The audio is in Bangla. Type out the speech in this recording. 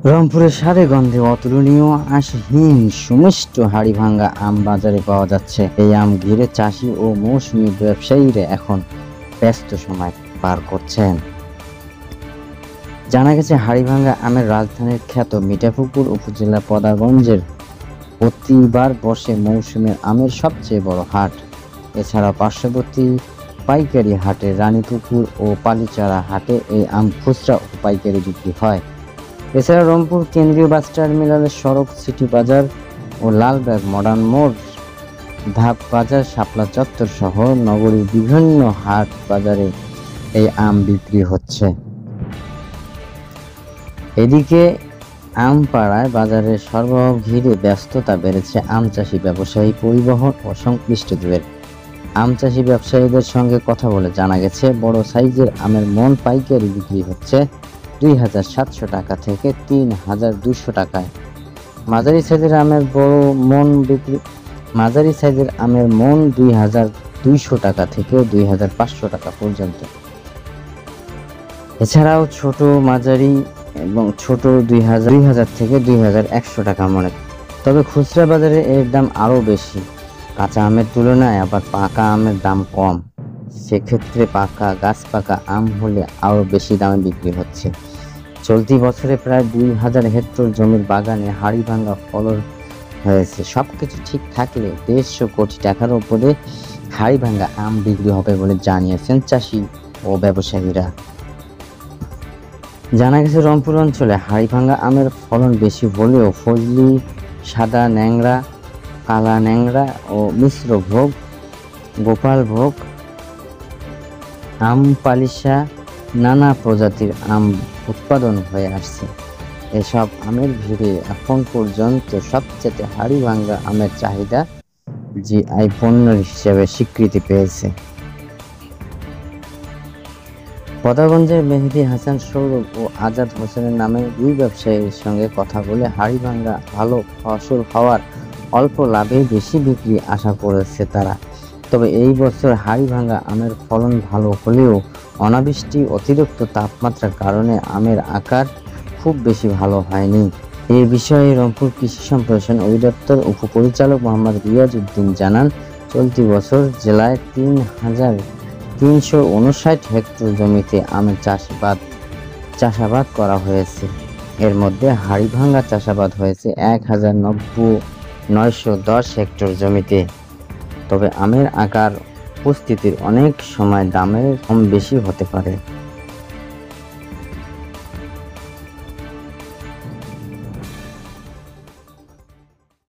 রংপুরের স্বাদে গন্ধে অতুলনীয় আঁশহীন সুমিষ্ট হাড়িভাঙ্গা আম বাজারে পাওয়া যাচ্ছে। এই আম ঘিরে চাষি ও মৌসুমী ব্যবসায়ীরা এখন ব্যস্ত সময় পার করছেন। জানা গেছে, হাড়িভাঙ্গা আমের রাজধানীর খ্যাত মিঠাপুকুর উপজেলা পদাগঞ্জের প্রতিবার বসে মৌসুমের আমের সবচেয়ে বড় হাট। এছাড়া পার্শ্ববর্তী পাইকারি হাটে রানীপুকুর ও পালিচারা হাটে এই আম খুচরা ও পাইকারি বিক্রি হয়। এছাড়া রংপুর কেন্দ্রীয় বাস টার্মিনালের সড়ক, সিটি বাজার ও লালবাগ মডার্ন মোড়, ধাপ বাজার, শাপলা চত্বর সহ নগরীর বিভিন্ন হাট বাজারে এই আম বিক্রি হচ্ছে। এদিকে আমপাড়ায় বাজারের সরবরাহ ঘিরে ব্যস্ততা বেড়েছে আম চাষি, ব্যবসায়ী, পরিবহন ও সংশ্লিষ্টদের। আম চাষি ব্যবসায়ীদের সঙ্গে কথা বলে জানা গেছে, বড় সাইজের আমের মন পাইকারি বিক্রি হচ্ছে ২,৭০০ টাকা থেকে ৩,২০০ টাকায়। মাঝারি সাইজের আমের মন ২,২০০ টাকা থেকে ২,৫০০ টাকা পর্যন্ত। এছাড়াও ছোট, মাঝারি এবং ছোট ২,০০০ থেকে ২,১০০ টাকা মনে। তবে খুচরা বাজারে এর দাম আরও বেশি। কাঁচা আমের তুলনায় আবার পাকা আমের দাম কম। সেক্ষেত্রে গাছ পাকা আম হলে আরও বেশি দামে বিক্রি হচ্ছে। চলতি বছরে প্রায় ২,০০০ হেক্টর জমির বাগানে হাড়িভাঙ্গা ফলন হয়েছে। সবকিছু ঠিক থাকলে ১৫০ কোটি টাকার উপরে হাড়িভাঙ্গা আম বিক্রি হবে বলে জানিয়েছেন চাষি ও ব্যবসায়ীরা। জানা গেছে, রংপুর অঞ্চলে হাড়িভাঙ্গা আমের ফলন বেশি হলেও ফজলি, সাদা ন্যাংরা, কালা ন্যাংরা ও মিশ্র ভোগ, গোপাল ভোগ, আম পালিশা নানা প্রজাতির আম উৎপাদন হয়ে আসছে। এসব আমের ভিড়ে এখন পর্যন্ত সবচেয়ে হাড়িভাঙ্গা আমের চাহিদা জিআই পণ্য হিসেবে স্বীকৃতি পেয়েছে। পদাগঞ্জের মেহেদী হাসান সৌরভ ও আজাদ হোসেনের নামে দুই ব্যবসায়ীর সঙ্গে কথা বলে হাড়িভাঙ্গা ভালো ফসল হওয়ার অল্প লাভেই বেশি বিক্রি আশা করেছে তারা। তবে এই বছর হাড়িভাঙ্গা আমের ফলন ভালো হলেও অনাবৃষ্টি, অতিরিক্ত তাপমাত্রার কারণে আমের আকার খুব বেশি ভালো হয়নি। এই বিষয়ে রংপুর কৃষি সম্প্রসারণ অধিদপ্তর উপপরিচালক মোহাম্মদ রিয়াজ উদ্দিন জানান, চলতি বছর জেলায় ৩,৩৫৯ হেক্টর জমিতে আমের চাষাবাদ করা হয়েছে। এর মধ্যে হাড়িভাঙ্গা চাষাবাদ হয়েছে ১,৯১০ হেক্টর জমিতে। তবে আমের আকার, উপস্থিতির অনেক সময় দামের কম বেশি হতে পারে।